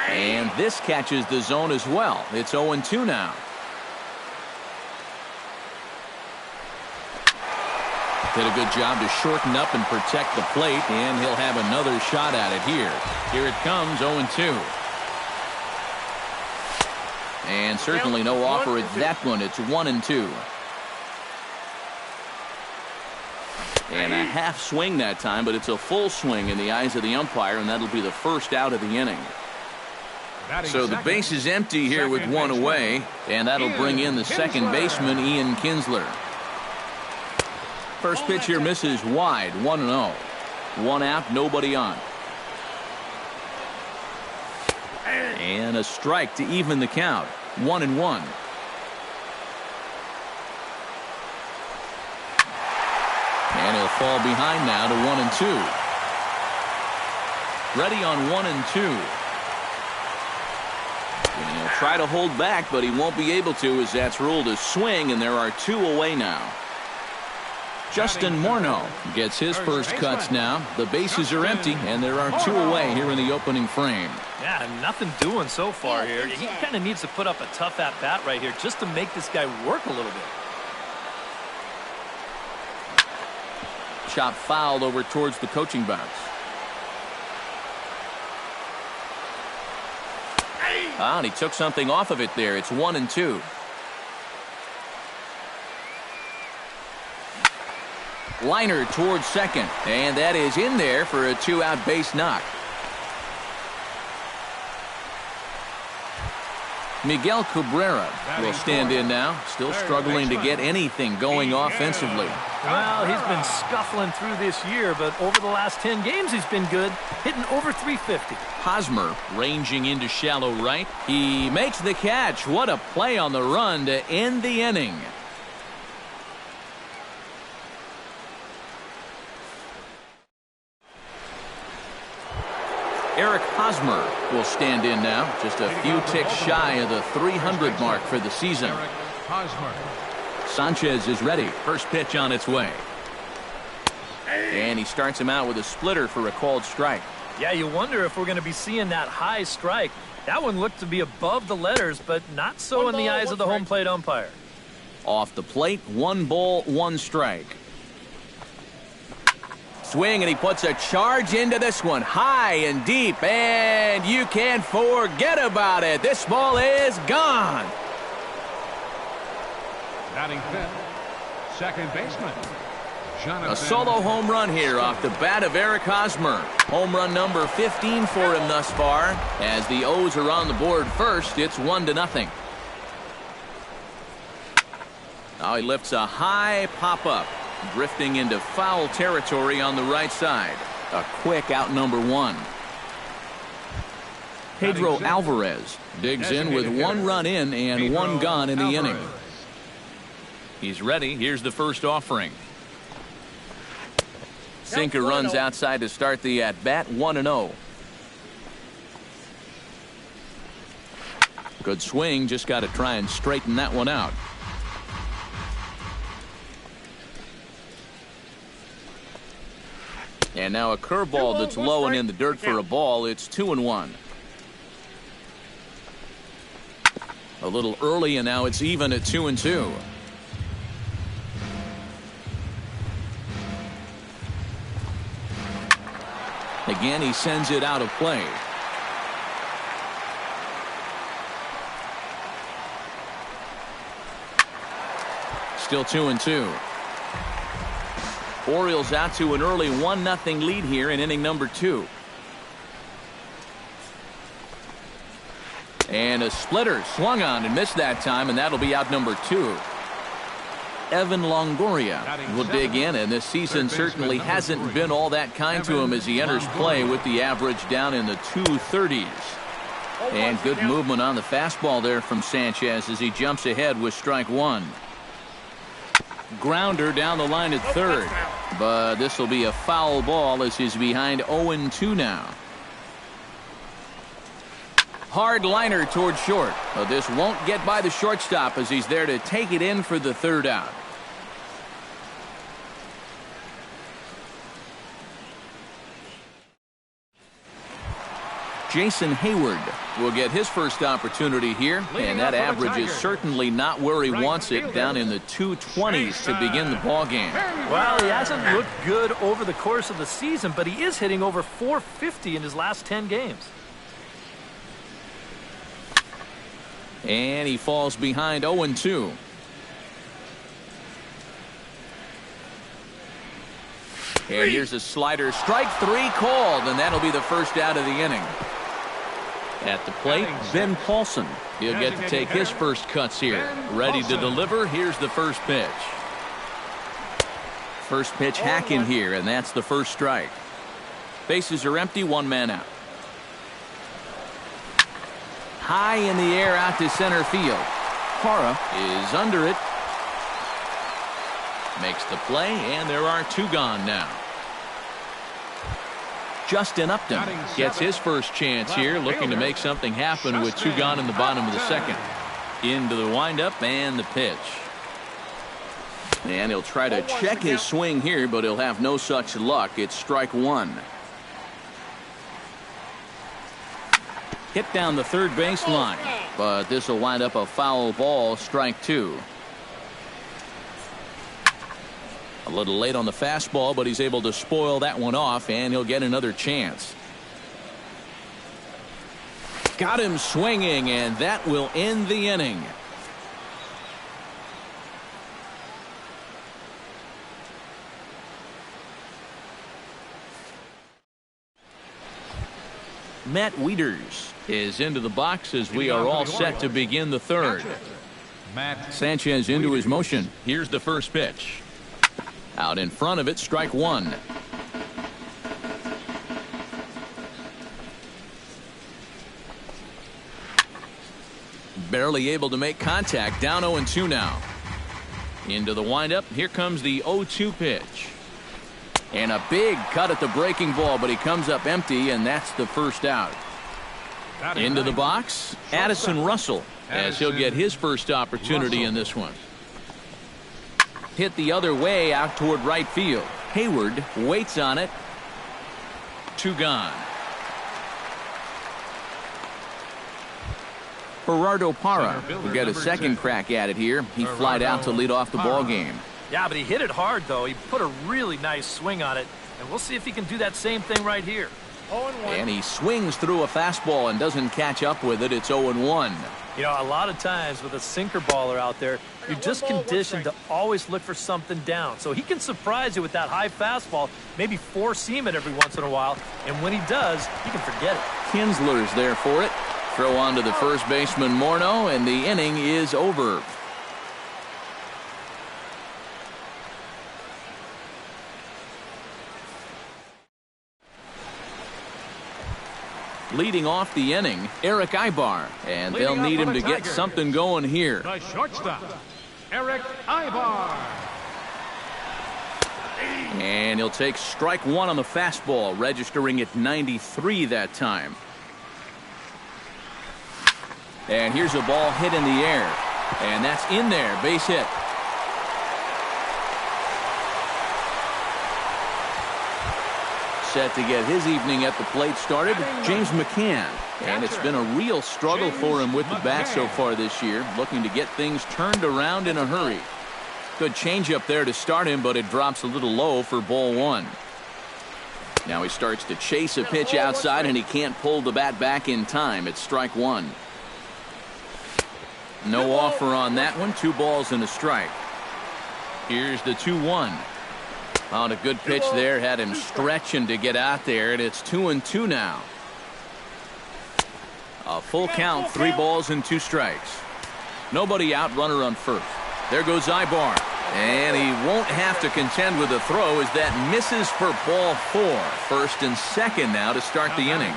And this catches the zone as well. It's 0-2 now. Did a good job to shorten up and protect the plate, and he'll have another shot at it here. Here it comes, 0-2. And certainly no offer at that one. It's 1-2. And a half swing that time, but it's a full swing in the eyes of the umpire, and that'll be the first out of the inning. So the base is empty here with one away, and that'll bring in the second baseman, Ian Kinsler. First pitch here misses wide, 1-0. One out, nobody on. And a strike to even the count, 1-1. And he'll fall behind now to 1-2. Ready on 1-2. And he'll try to hold back, but he won't be able to, as that's ruled a swing, and there are two away now. Justin Morneau gets his first cuts now. The bases are empty, and there are two away here in the opening frame. Yeah, nothing doing so far here. He kind of needs to put up a tough at-bat right here just to make this guy work a little bit. Chop fouled over towards the coaching box. And he took something off of it there. It's 1-2. Liner towards second, and that is in there for a two-out base knock. Miguel Cabrera will stand in now, still struggling to get anything going offensively. Well, he's been scuffling through this year, but over the last 10 games he's been good, hitting over 350. Hosmer ranging into shallow right. He makes the catch. What a play on the run to end the inning. Eric Hosmer will stand in now, just a few ticks shy of the 300 mark for the season. Sanchez is ready. First pitch on its way. And he starts him out with a splitter for a called strike. Yeah, you wonder if we're going to be seeing that high strike. That one looked to be above the letters, but not so in the eyes of the home plate umpire. Off the plate, 1 ball, 1 strike. Swing, and he puts a charge into this one, high and deep, and you can't forget about it. This ball is gone. Batting fifth, second baseman. A solo home run here off the bat of Eric Hosmer. Home run number 15 for him thus far. As the O's are on the board first, it's 1-0. Now he lifts a high pop-up, drifting into foul territory on the right side. A quick out number 1. Pedro Alvarez digs in with 1 run in and 1 gone in the inning. He's ready. Here's the first offering. Sinker runs outside to start the at-bat, 1-0. Good swing, just got to try and straighten that one out. And now a curveball that's low and in the dirt for a ball. It's 2-1. A little early, and now it's even at 2-2. Again, he sends it out of play. Still 2-2. Orioles out to an early 1-0 lead here in inning number 2. And a splitter swung on and missed that time, and that'll be out number 2. Evan Longoria will dig in, and this season certainly hasn't been all that kind to him as he enters play with the average down in the 230s. And good movement on the fastball there from Sanchez as he jumps ahead with strike 1. Grounder down the line at third, but this will be a foul ball as he's behind 0-2 now. Hard liner toward short, but this won't get by the shortstop as he's there to take it in for the third out. Jason Hayward will get his first opportunity here, and that average is certainly not where he wants it, down in the 220s to begin the ball game. Well, he hasn't looked good over the course of the season, but he is hitting over .450 in his last 10 games. And he falls behind 0-2. And here's a slider, strike 3 called, and that'll be the first out of the inning. At the plate, Ben Paulson. He'll get to take his first cuts here. Ready to deliver. Here's the first pitch. First pitch hacking here, and that's the first strike. Bases are empty, 1 man out. High in the air out to center field. Parra is under it. Makes the play, and there are 2 gone now. Justin Upton gets his first chance here, looking to make something happen with 2 gone in the bottom of the second. Into the windup and the pitch. And he'll try to check his swing here, but he'll have no such luck. It's strike 1. Hit down the third baseline, but this will wind up a foul ball, strike 2. A little late on the fastball, but he's able to spoil that one off, and he'll get another chance. Got him swinging, and that will end the inning. Matt Wieters is into the box as we are all set to begin the third. Sanchez into his motion. Here's the first pitch. Out in front of it, strike 1. Barely able to make contact, down 0-2 now. Into the windup, here comes the 0-2 pitch. And a big cut at the breaking ball, but he comes up empty, and that's the first out. Into the box, Addison Russell, as he'll get his first opportunity in this one. Hit the other way out toward right field. Hayward waits on it. 2 gone. Gerardo Parra will get a second crack at it here. He flied out to lead off the ball game. Yeah, but he hit it hard, though. He put a really nice swing on it, and we'll see if he can do that same thing right here. And he swings through a fastball and doesn't catch up with it. It's 0-1. You know, a lot of times with a sinker baller out there, you're just conditioned to always look for something down. So he can surprise you with that high fastball, maybe four-seam it every once in a while, and when he does, you can forget it. Kinsler's there for it. Throw on to the first baseman, Morneau, and the inning is over. Leading off the inning, Eric Ibar, and they'll need him to get something going here. The shortstop, Eric Ibar. And he'll take strike 1 on the fastball, registering at 93 that time. And here's a ball hit in the air, and that's in there, base hit. Set to get his evening at the plate started, James McCann. And it's been a real struggle for him with the bat so far this year, looking to get things turned around in a hurry. Good changeup there to start him, but it drops a little low for ball 1. Now he starts to chase a pitch outside, and he can't pull the bat back in time. It's strike 1. No offer on that one. 2 balls and a strike. Here's the 2-1. On a good pitch there, had him stretching to get out there, and it's 2-2 now. A full count, 3 balls and 2 strikes. Nobody out, runner on first. There goes Ibar, and he won't have to contend with a throw as that misses for ball 4. First and second now to start the inning.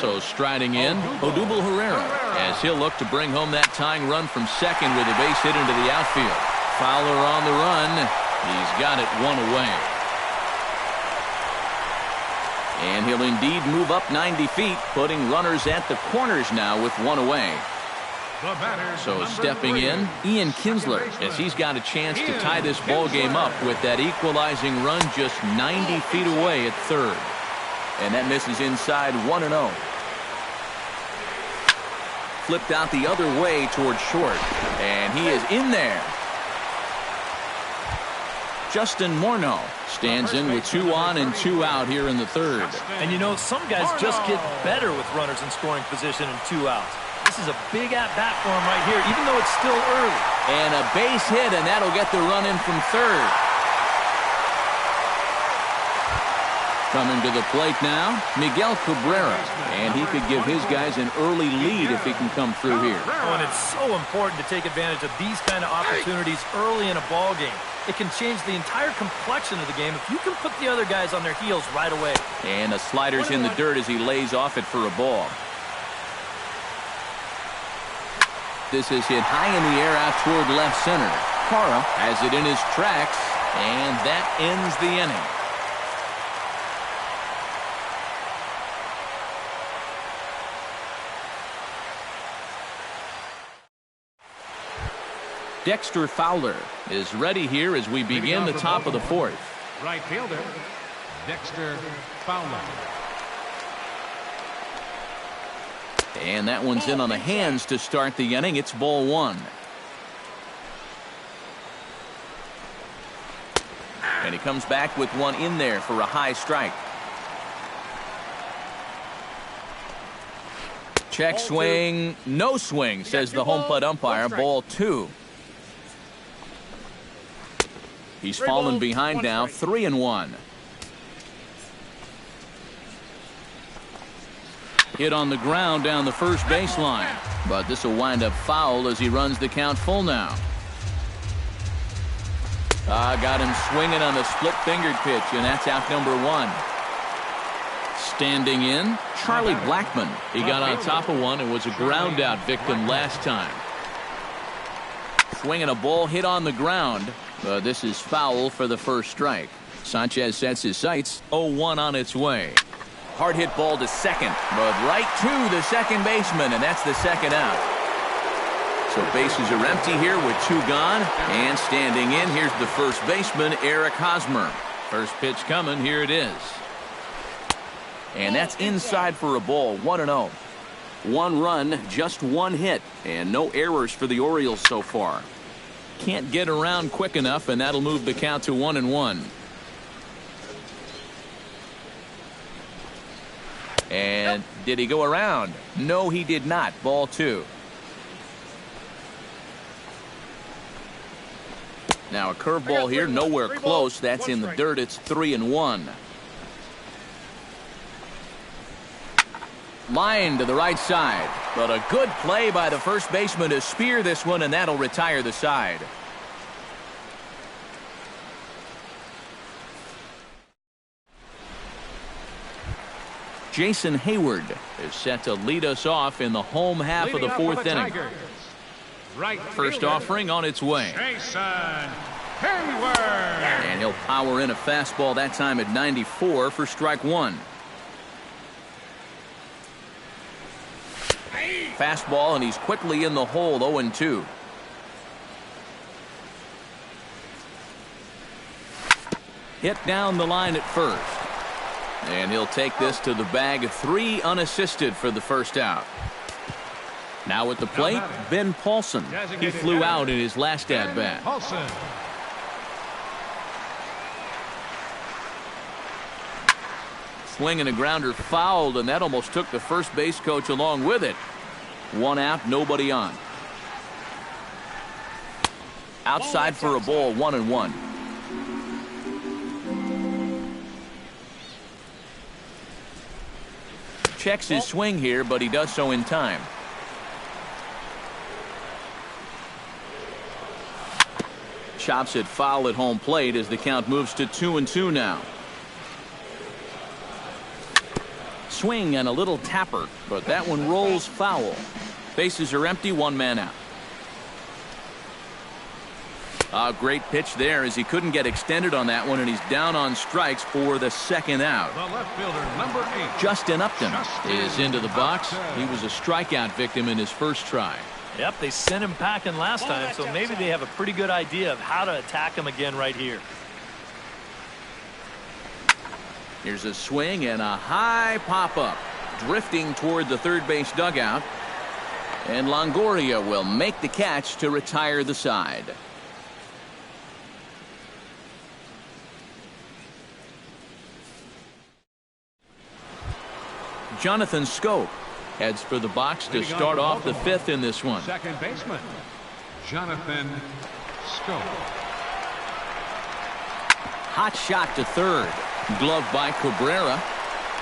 So striding in, Odubel Herrera, as he'll look to bring home that tying run from second with a base hit into the outfield. Fowler on the run. He's got it 1 away. And he'll indeed move up 90 feet, putting runners at the corners now with 1 away. So stepping in, Ian Kinsler, as he's got a chance to tie this ball game up with that equalizing run just 90 feet away at third. and that misses inside 1-0. Flipped out the other way towards short, and he is in there. Justin Morneau stands in with 2 on and 2 out here in the third. And you know, some guys just get better with runners in scoring position and 2 outs. This is a big at-bat for him right here, even though it's still early. And a base hit, and that'll get the run in from third. Coming to the plate now, Miguel Cabrera. And he could give his guys an early lead if he can come through here. Oh, and it's so important to take advantage of these kind of opportunities early in a ball game. It can change the entire complexion of the game if you can put the other guys on their heels right away. And a slider's in the dirt as he lays off it for a ball. This is hit high in the air out toward left center. Parra has it in his tracks, and that ends the inning. Dexter Fowler is ready here as we begin the top of the fourth. Right fielder, Dexter Fowler. And that one's in on the hands to start the inning. It's ball 1. And he comes back with one in there for a high strike. Check swing, no swing, says the home plate umpire. Ball 2. He's fallen behind now, 3-1. Hit on the ground down the first baseline, but this will wind up foul as he runs the count full now. Got him swinging on the split-fingered pitch, and that's out number 1. Standing in, Charlie Blackmon. He got on top of one and was a ground-out victim last time. Swinging a ball hit on the ground. This is foul for the first strike. Sanchez sets his sights. 0-1 on its way. Hard hit ball to second, but right to the second baseman, and that's the second out. So bases are empty here with 2 gone. And standing in, here's the first baseman, Eric Hosmer. First pitch coming, here it is. And that's inside for a ball, 1-0. 1 run, just 1 hit, and no errors for the Orioles so far. Can't get around quick enough, and that'll move the count to 1-1. And did he go around? No, he did not. Ball 2. Now a curveball here, nowhere close. That's in the dirt. It's 3-1. Line to the right side, but a good play by the first baseman to spear this one, and that'll retire the side. Jason Hayward is set to lead us off in the home half of the fourth inning. First offering on its way. Jason Hayward. And he'll power in a fastball that time at 94 for strike 1. Fastball, and he's quickly in the hole, 0-2. Hit down the line at first. And he'll take this to the bag. 3 unassisted for the first out. Now at the plate, Ben Paulson. He flew out in his last at-bat. Swinging a grounder fouled, and that almost took the first base coach along with it. 1 out, nobody on. Outside for a ball, 1-1. Checks his swing here, but he does so in time. Chops it foul at home plate as the count moves to 2-2 now. Swing and a little tapper, but that one rolls foul. Bases are empty, 1 man out. A great pitch there as he couldn't get extended on that one, and he's down on strikes for the second out. The left fielder, number 8. Justin Upton is into the box. He was a strikeout victim in his first try. Yep, they sent him packing last time, so maybe they have a pretty good idea of how to attack him again right here. Here's a swing and a high pop-up, drifting toward the third base dugout. And Longoria will make the catch to retire the side. Jonathan Scope heads for the box to start off the fifth in this one. Second baseman, Jonathan Scope. Hot shot to third. Gloved by Cabrera.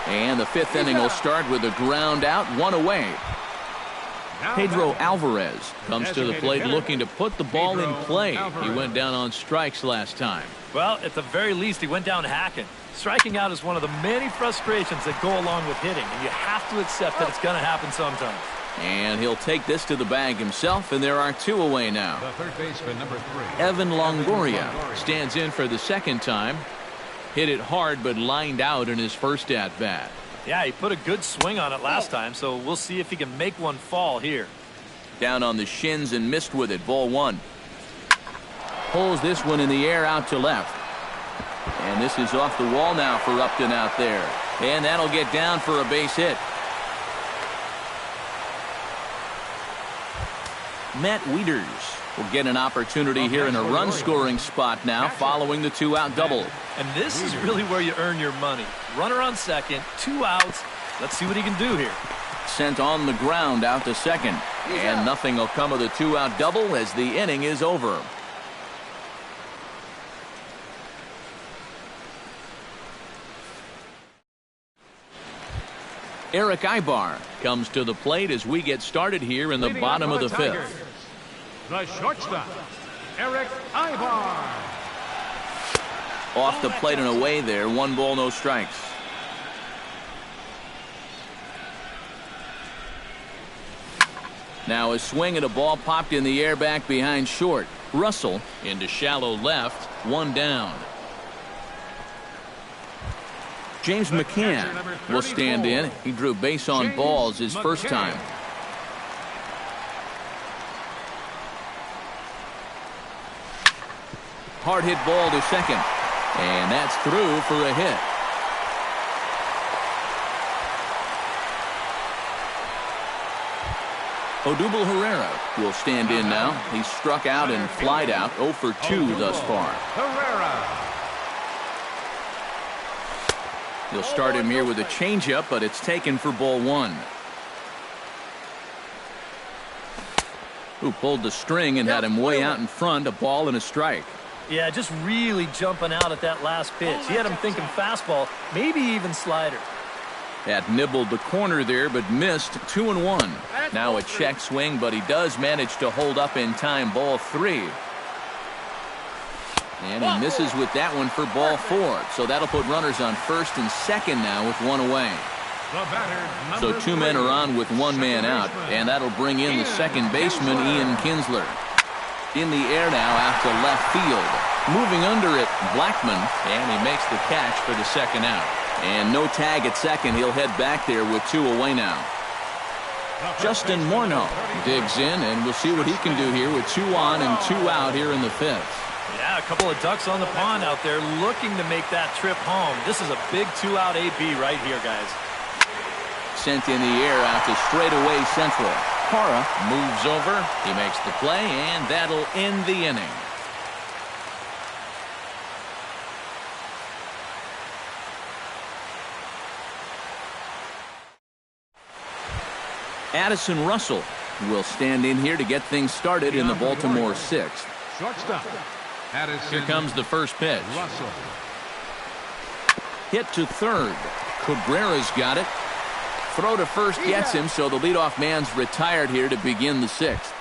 And the fifth inning will start with a ground out, one away. Pedro Alvarez comes to the plate looking to put the ball in play. He went down on strikes last time. Well, at the very least, he went down hacking. Striking out is one of the many frustrations that go along with hitting, and you have to accept that it's going to happen sometimes. And he'll take this to the bag himself, and there are two away now. The third baseman, number 3. Evan Longoria stands in for the second time. Hit it hard, but lined out in his first at-bat. Yeah, he put a good swing on it last time, so we'll see if he can make one fall here. Down on the shins and missed with it. Ball one. Pulls this one in the air out to left. And this is off the wall now for Upton out there. And that'll get down for a base hit. Matt Wieters will get an opportunity here in a run-scoring spot now following the two-out double. And this is really where you earn your money. Runner on second, 2 outs. Let's see what he can do here. Sent on the ground out to second. And nothing will come of the two-out double as the inning is over. Eric Ibar comes to the plate as we get started here in the bottom of the fifth. The shortstop, Eric Ibar. Off the plate and away there. 1 ball, no strikes. Now a swing and a ball popped in the air back behind short. Russell into shallow left. 1 down. James McCann will stand in. He drew base on balls his first time. Hard hit ball to second. And that's through for a hit. Odubel Herrera will stand in now. He's struck out and flied out. 0 for 2 thus far. Herrera. He'll start him here with a changeup, but it's taken for ball 1. Who pulled the string and had him way out in front. A ball and a strike. Yeah, just really jumping out at that last pitch. He had him thinking fastball, maybe even slider. That nibbled the corner there, but missed. 2-1. Now a check swing, but he does manage to hold up in time. Ball 3. And he misses with that one for ball 4. So that'll put runners on first and second now with 1 away. So 2 men are on with 1 man out, and that'll bring in the second baseman, Ian Kinsler. In the air now out to left field. Moving under it, Blackman, and he makes the catch for the second out. And no tag at second. He'll head back there with 2 away now. Justin Morneau digs in, and we'll see what he can do here with 2 on and 2 out here in the fifth. Yeah, a couple of ducks on the pond out there looking to make that trip home. This is a big 2-out AB right here, guys. Sent in the air out to straightaway central. Parra moves over. He makes the play, and that'll end the inning. Addison Russell will stand in here to get things started in the Baltimore 6th. Shortstop, Addison. Here comes the first pitch. Russell. Hit to third. Cabrera's got it. Throw to first gets him, so the leadoff man's retired here to begin the 6th.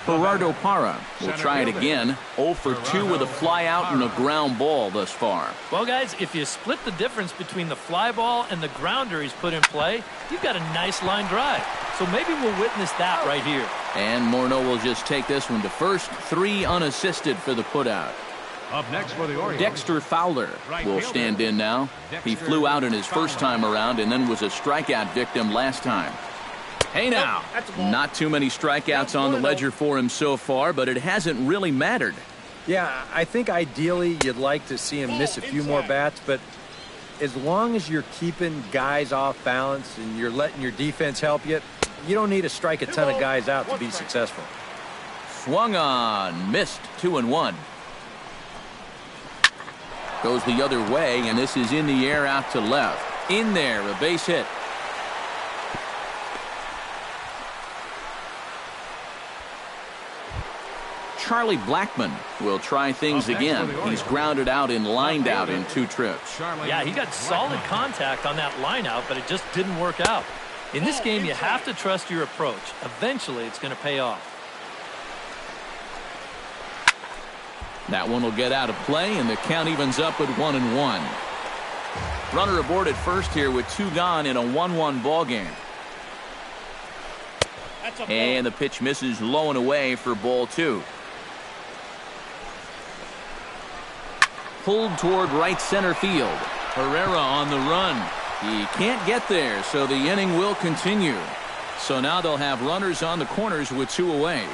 Gerardo Parra will try it again. 0 for 2 with a fly out and a ground ball thus far. Well, guys, if you split the difference between the fly ball and the grounder he's put in play, you've got a nice line drive. So maybe we'll witness that right here. And Morneau will just take this one to first. 3 unassisted for the putout. Up next for the Orioles, Dexter Fowler will stand in now. He flew out in his first time around and then was a strikeout victim last time. Hey now, not too many strikeouts on the ledger for him so far, but it hasn't really mattered. Yeah, I think ideally you'd like to see him miss a few more bats, but as long as you're keeping guys off balance and you're letting your defense help you, you don't need to strike a ton of guys out to be successful. Swung on, missed, 2-1. Goes the other way, and this is in the air out to left. In there, a base hit. Charlie Blackmon will try things again. He's grounded out and lined out in 2 trips. Yeah, he got solid contact on that line out, but it just didn't work out. In this game, you have to trust your approach. Eventually, it's going to pay off. That one will get out of play, and the count evens up at 1-1. Runner aboard at first here with 2 gone in a 1-1 ball game. And the pitch misses low and away for ball 2. Pulled toward right center field. Herrera on the run. He can't get there, so the inning will continue. So now they'll have runners on the corners with 2 away.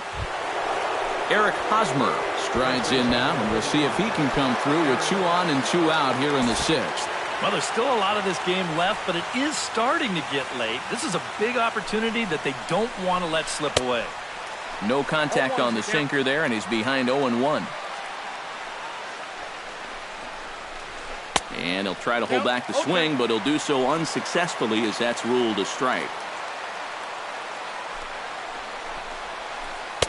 Eric Hosmer strides in now, and we'll see if he can come through with 2 on and 2 out here in the 6th. Well, there's still a lot of this game left, but it is starting to get late. This is a big opportunity that they don't want to let slip away. No contact on the sinker there, and he's behind 0-1. And he'll try to hold back the swing, but he'll do so unsuccessfully as that's ruled a strike.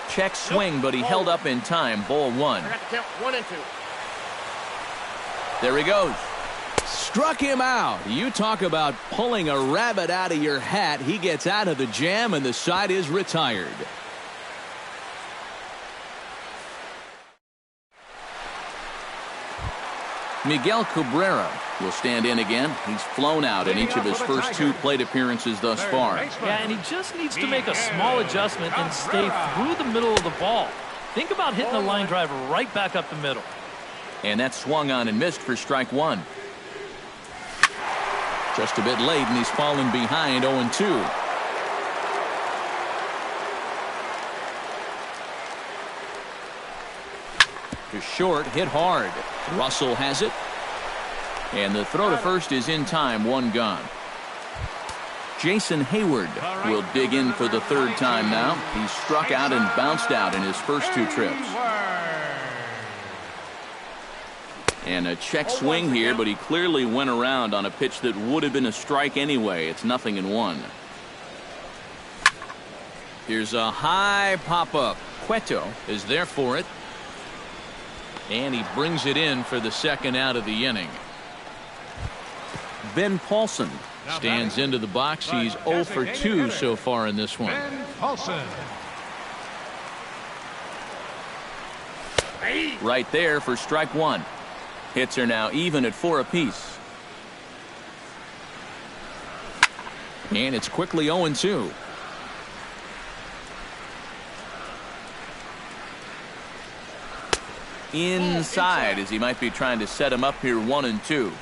Check swing, but he held up in time. Ball 1. I got to count 1 and 2. There he goes. Struck him out. You talk about pulling a rabbit out of your hat. He gets out of the jam, and the side is retired. Miguel Cabrera will stand in again. He's flown out in each of his first 2 plate appearances thus far. Yeah, and he just needs to make a small adjustment and stay through the middle of the ball. Think about hitting a line drive right back up the middle. And that swung on and missed for strike 1. Just a bit late, and he's fallen behind 0-2. To short, hit hard. Russell has it. And the throw to first is in time, 1 gone. Jason Hayward will dig in for the 3rd time now. He's struck out and bounced out in his first 2 trips. And a check swing here, but he clearly went around on a pitch that would have been a strike anyway. It's 0-1. Here's a high pop-up. Cueto is there for it. And he brings it in for the 2nd out of the inning. Ben Paulson stands into the box. He's 0 for 2 so far in this one. Ben Paulson. Right there for strike 1. Hits are now even at 4 apiece. And it's quickly 0-2. Inside, as he might be trying to set him up here, 1-2.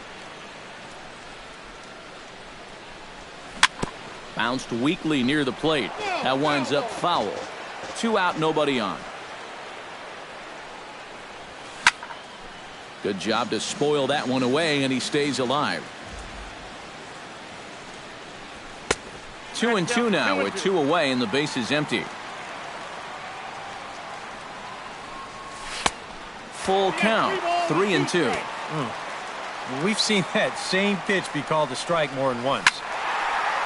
Bounced weakly near the plate. That winds up foul. 2 out, nobody on. Good job to spoil that one away, and he stays alive. 2-2 now with 2 away, and the base is empty. Full count, 3-2. We've seen that same pitch be called a strike more than once.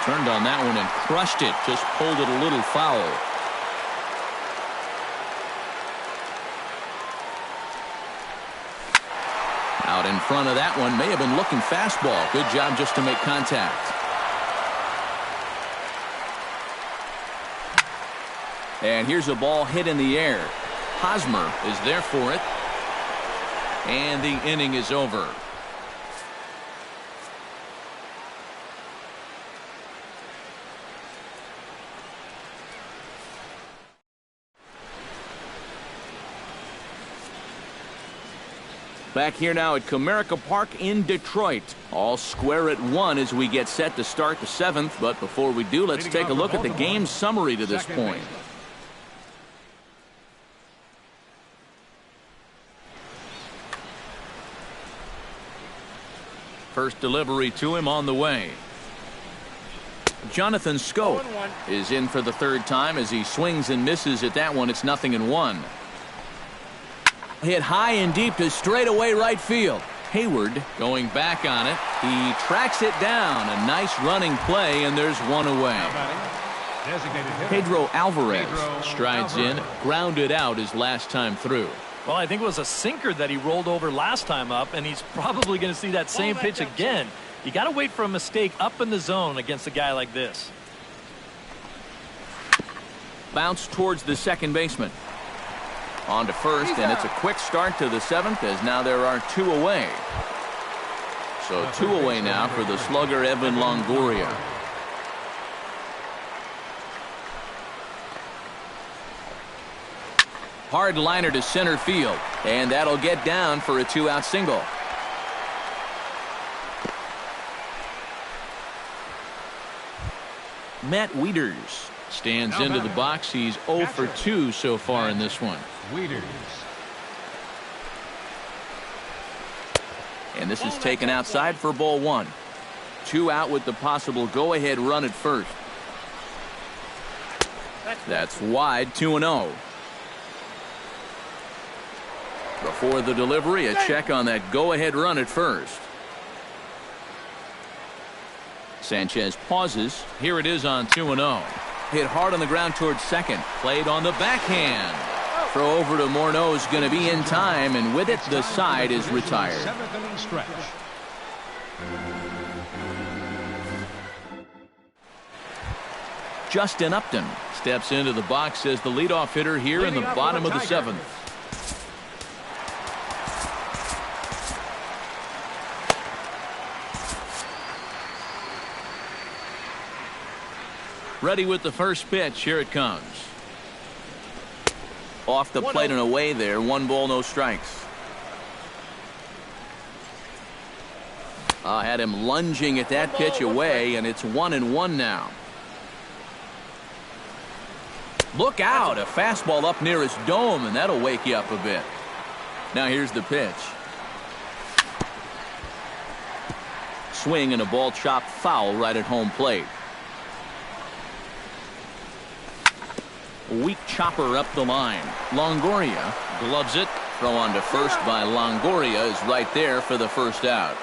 Turned on that one and crushed it. Just pulled it a little foul. Out in front of that one. May have been looking fastball. Good job just to make contact. And here's a ball hit in the air. Hosmer is there for it. And the inning is over. Back here now at Comerica Park in Detroit. All square at 1 as we get set to start the 7th. But before we do, let's take a look at the game summary to this point. First delivery to him on the way. Jonathan Scope is in for the third time as he swings and misses at that one. It's 0-1. Hit high and deep to straightaway right field. Hayward going back on it. He tracks it down. A nice running play, and there's one away. Pedro Alvarez strides in, grounded out his last time through. Well, I think it was a sinker that he rolled over last time up, and he's probably going to see that same pitch again. You got to wait for a mistake up in the zone against a guy like this. Bounce towards the second baseman. On to first, and it's a quick start to the seventh as now there are two away. So two away now for the slugger Evan Longoria. Hard liner to center field, and that'll get down for a two-out single. Matt Wieters stands into the box. He's 0 for 2 so far in this one. And this is taken outside for ball one. 2 out with the possible go-ahead run at first. That's wide, 2-0. Before the delivery, a check on that go-ahead run at first. Sanchez pauses. Here it is on 2-0. Hit hard on the ground towards second. Played on the backhand. Throw over to Morneau is going to be in time, and with it, the side is retired. Justin Upton steps into the box as the leadoff hitter here in the bottom of the seventh. Ready with the first pitch. Here it comes. Off the plate and away there. 1 ball, no strikes. Had him lunging at that pitch away, and it's 1-1 now. Look out. A fastball up near his dome, and that'll wake you up a bit. Now here's the pitch. Swing and a ball chopped foul right at home plate. Weak chopper up the line. Longoria gloves it. Throw on to first by Longoria is right there for the first out.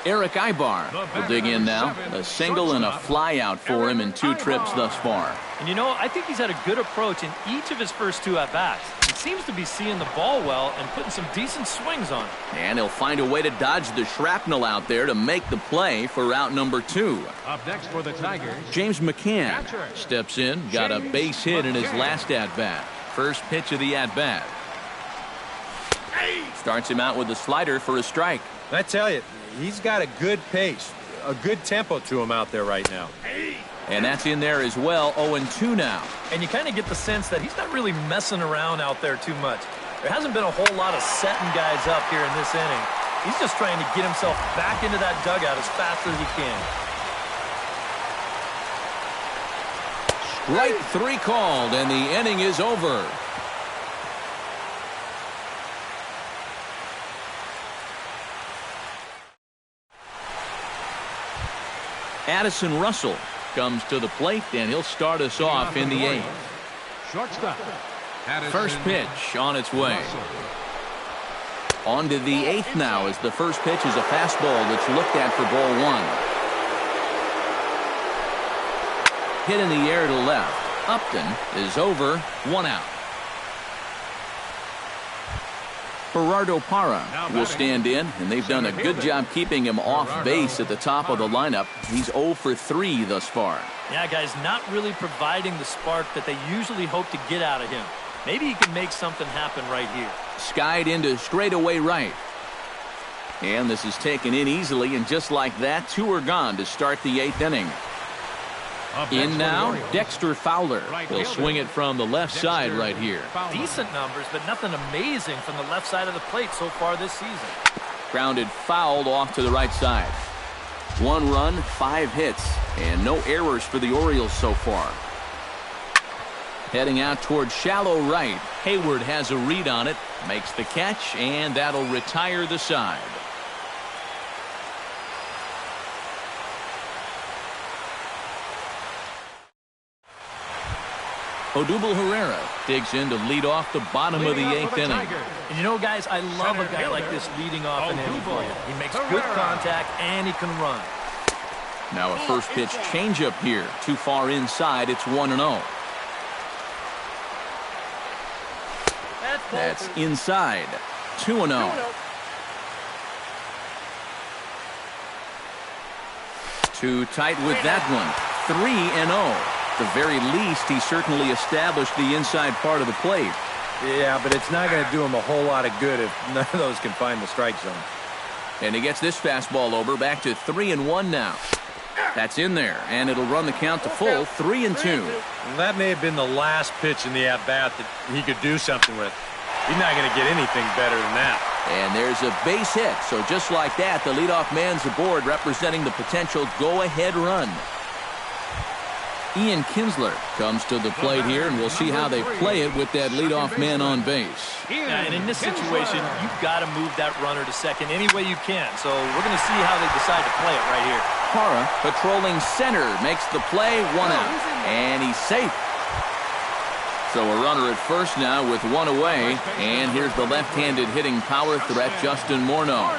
Eric Ibar will dig in now. A single and a fly out for him in 2 trips thus far. And you know, I think he's had a good approach in each of his first 2 at-bats. He seems to be seeing the ball well and putting some decent swings on it. And he'll find a way to dodge the shrapnel out there to make the play for out number 2. Up next for the Tigers, James McCann steps in. Got a base hit in his last at-bat. First pitch of the at-bat. Starts him out with a slider for a strike. I tell you, he's got a good pace, a good tempo to him out there right now. And that's in there as well. 0-2 now. And you kind of get the sense that he's not really messing around out there too much. There hasn't been a whole lot of setting guys up here in this inning. He's just trying to get himself back into that dugout as fast as he can. Strike 3 called, and the inning is over. Addison Russell comes to the plate, and he'll start us off in the 8th. shortstop. First pitch on its way. On to the 8th now as the first pitch is a fastball that's looked at for ball 1. Hit in the air to left. Upton is over. 1 out. Gerardo Parra will stand in, and they've done a good job keeping him off base at the top of the lineup. He's 0 for 3 thus far. Yeah, guys, not really providing the spark that they usually hope to get out of him. Maybe he can make something happen right here. Skied into straightaway right. And this is taken in easily, and just like that, 2 are gone to start the 8th inning. In now, Dexter Fowler will swing it from the left side right here. Decent numbers, but nothing amazing from the left side of the plate so far this season. Grounded fouled off to the right side. 1 run, 5 hits, and no errors for the Orioles so far. Heading out towards shallow right. Hayward has a read on it, makes the catch, and that'll retire the side. Odubel Herrera digs in to lead off the bottom of the eighth inning. And you know, guys, I love a guy like this leading off an inning for you. He makes good contact, and he can run. Now a first pitch changeup here. Too far inside. It's 1-0. That's inside. 2-0. Too tight with that one. 3-0. At the very least, he certainly established the inside part of the plate. Yeah, but it's not going to do him a whole lot of good if none of those can find the strike zone. And he gets this fastball over. Back to 3-1 now. That's in there, and it'll run the count to full. 3-2. And that may have been the last pitch in the at-bat that he could do something with. He's not going to get anything better than that. And there's a base hit. So just like that, the leadoff man's aboard, representing the potential go-ahead run. Ian Kinsler comes to the plate here, and we'll see how they play it with that leadoff man on base. Yeah, and in this situation, you've got to move that runner to second any way you can. So we're going to see how they decide to play it right here. Hara, patrolling center, makes the play, 1 out, and he's safe. So a runner at first now with 1 away, and here's the left-handed hitting power threat, Justin Morneau.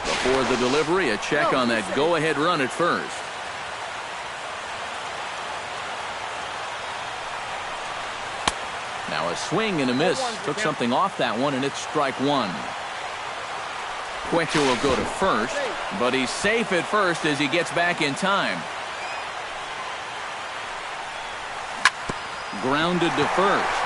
Before the delivery, a check on that go-ahead run at first. Now a swing and a miss. Took something off that one, and it's strike 1. Cueto will go to first, but he's safe at first as he gets back in time. Grounded to first.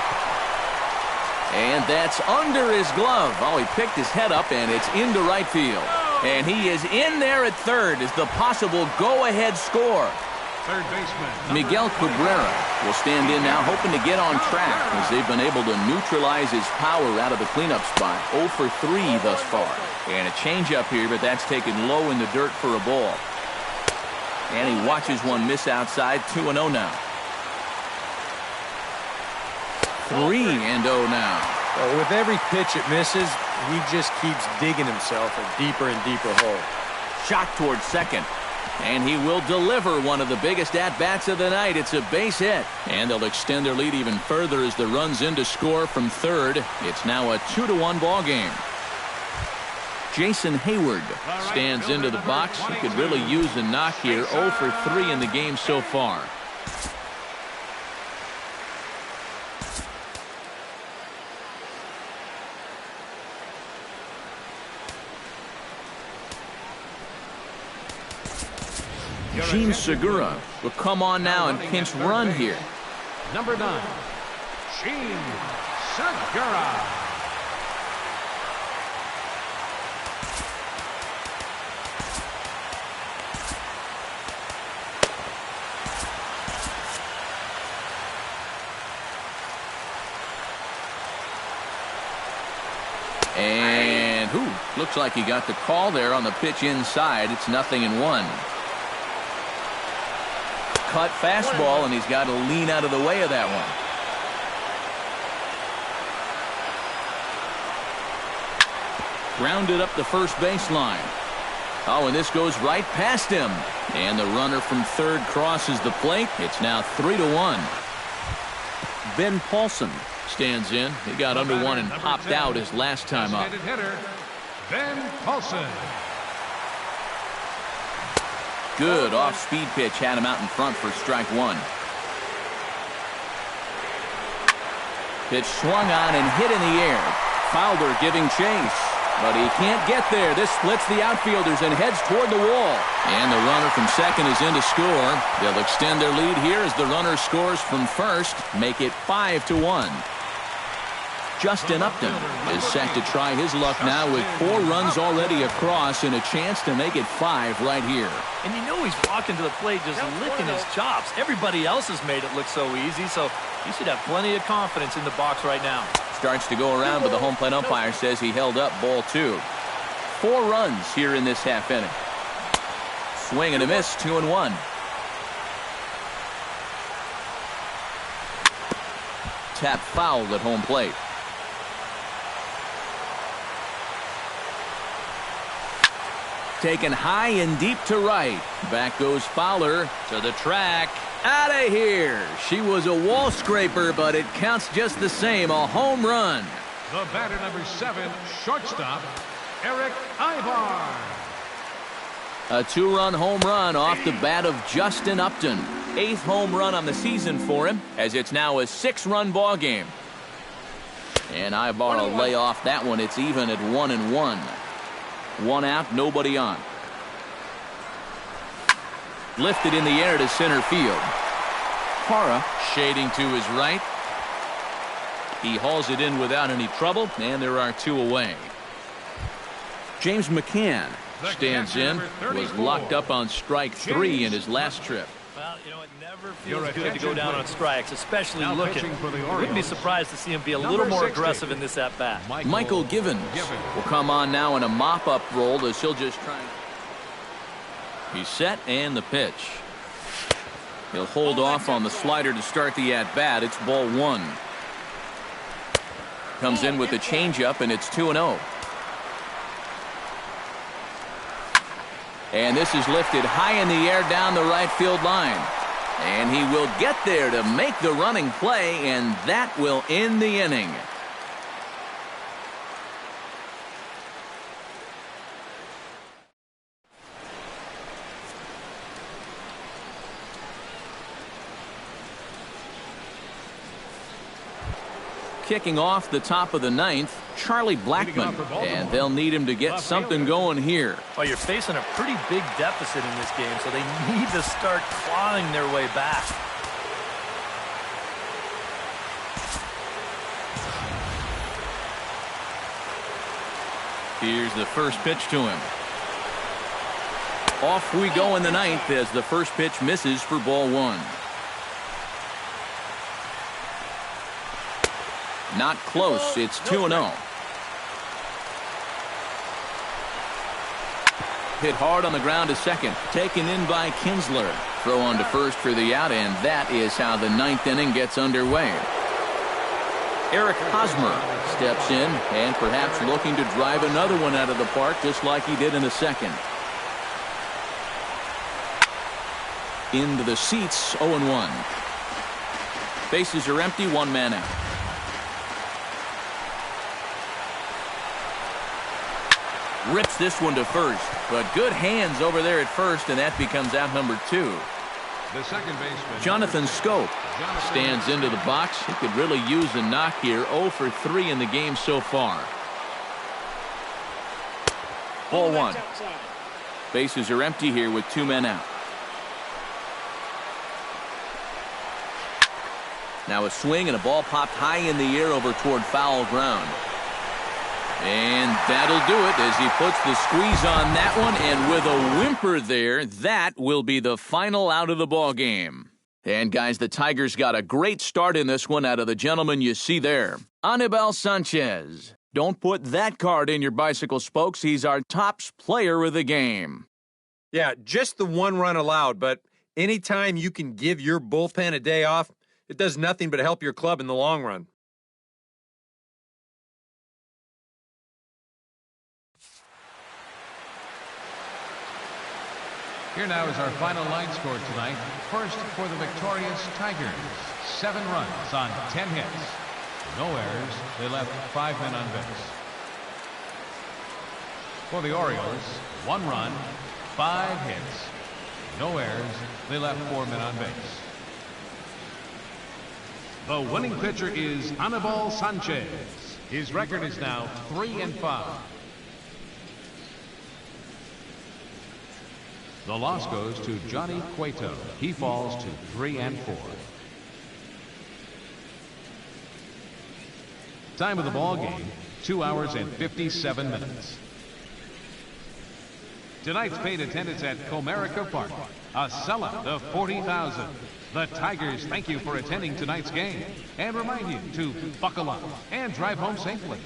And that's under his glove. Oh, he picked his head up, and it's into right field. And he is in there at third as the possible go-ahead score. Third baseman Miguel Cabrera will stand in now, hoping to get on track as they've been able to neutralize his power out of the cleanup spot. 0 for 3 thus far. And a changeup here, but that's taken low in the dirt for a ball. And he watches one miss outside. 2-0 now. 3-0 now. Well, with every pitch it misses, he just keeps digging himself a deeper and deeper hole. Shot towards second. And he will deliver one of the biggest at-bats of the night. It's a base hit. And they'll extend their lead even further as the run's in to score from third. It's now a 2-1 ball game. Jason Hayward stands into the box. He could really use a knock here. 0 for 3 in the game so far. Gene Segura will come on now and pinch run here. number 9, Gene Segura. And looks like he got the call there on the pitch inside. It's 0-1. Cut fastball, and he's got to lean out of the way of that one. Grounded up the first baseline. Oh, and this goes right past him. And the runner from third crosses the plate. It's now 3-1. Ben Paulson stands in. He got under one and popped out his last time up. Hitter, Ben Paulson. Good off-speed pitch had him out in front for strike 1. Pitch swung on and hit in the air. Fowler giving chase, but he can't get there. This splits the outfielders and heads toward the wall. And the runner from second is in to score. They'll extend their lead here as the runner scores from first, make it 5-1. Justin Upton is set to try his luck now with 4 runs already across and a chance to make it 5 right here. And you know he's walking to the plate just licking his chops. Everybody else has made it look so easy, so he should have plenty of confidence in the box right now. Starts to go around, but the home plate umpire says he held up ball 2. 4 runs here in this half inning. Swing and a miss, 2-1. Tap foul at home plate. Taken high and deep to right. Back goes Fowler to the track. Out of here. She was a wall scraper, but it counts just the same. A home run. The batter, number 7, shortstop, Eric Ivar. A 2-run home run off the bat of Justin Upton. 8th home run on the season for him, as it's now a 6-run ball game. And Ivar will lay off that one. It's even at 1-1. 1 out, nobody on. Lifted in the air to center field. Parra shading to his right. He hauls it in without any trouble, and there are 2 away. James McCann stands in, was locked up on strike 3 in his last trip. Well, you know, it never feels good to go down on strikes, especially looking. Wouldn't be surprised to see him be a little more aggressive in this at-bat. Michael Givens will come on now in a mop-up role as he'll just try. He's set and the pitch. He'll hold off on the slider to start the at-bat. It's ball 1. Comes in with the changeup, and it's 2-0. And this is lifted high in the air down the right field line. And he will get there to make the running play, and that will end the inning. Kicking off the top of the 9th, Charlie Blackmon, and they'll need him to get something going here. Well, you're facing a pretty big deficit in this game, so they need to start clawing their way back. Here's the first pitch to him. Off we go in the 9th as the first pitch misses for ball 1. Not close. It's 2-0. Hit hard on the ground to second. Taken in by Kinsler. Throw on to first for the out, and that is how the 9th inning gets underway. Eric Hosmer steps in and perhaps looking to drive another one out of the park just like he did in the second. Into the seats, 0-1. Bases are empty, 1 man out. Rips this one to first, but good hands over there at first, and that becomes out number 2. The second baseman, Jonathan Scope stands into the box. He could really use a knock here. 0 for 3 in the game so far. Ball 1. Bases are empty here with 2 men out. Now a swing and a ball popped high in the air over toward foul ground. And that'll do it as he puts the squeeze on that one, and with a whimper there, that will be the final out of the ball game. And guys, the Tigers got a great start in this one out of the gentleman you see there. Anibal Sanchez. Don't put that card in your bicycle spokes. He's our tops player of the game. Yeah, just the 1 run allowed, but anytime you can give your bullpen a day off, it does nothing but help your club in the long run. Here now is our final line score tonight. First for the victorious Tigers, 7 runs on 10 hits. No errors. They left 5 men on base. For the Orioles, 1 run, 5 hits. No errors. They left 4 men on base. The winning pitcher is Anibal Sanchez. His record is now 3-5. The loss goes to Johnny Cueto. He falls to 3-4. Time of the ball game, 2 hours and 57 minutes. Tonight's paid attendance at Comerica Park, a sellout of 40,000. The Tigers thank you for attending tonight's game and remind you to buckle up and drive home safely.